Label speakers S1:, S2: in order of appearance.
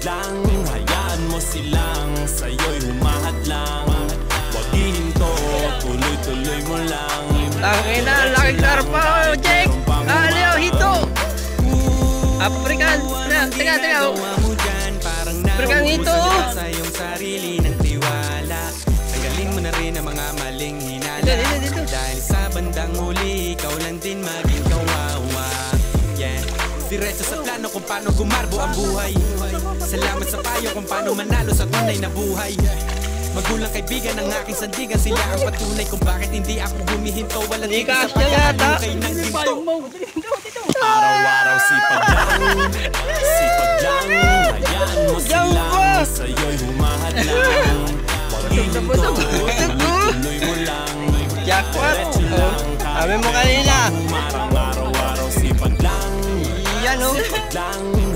S1: lang, hayaan mo silang sa'yo'y humahadlang. Wag ihinto, tuloy-tuloy mo lang.
S2: Tangina, laking karpa, Jake! Aliyaw, hito! African! Teka. African hito!
S1: Sa iyong sarili ng tiwala. Tagalin mo na rin ang mga maling hinala.
S2: Dito.
S1: Dahil sa bandang huli, ikaw lang din maging kawawa. Yeah. Diretso sa plano kung paano gumarbo ang buhay. Salamat sa payo kung paano manalo sa tunay na buhay. Magulang kaibigan ng aking sandigan, sila ang patunay kung bakit hindi ako humihinto. Walang tigil sa pagkakahukay ng ginto. Araw-araw sipag lang, hayaan mo silang sa'yo'y humahadlang. Wag ihinto, tuloy mo lang.
S2: Jackpot! Sabi mo kanina!
S1: Araw-araw sipag lang,
S2: yan o!
S1: sipag lang.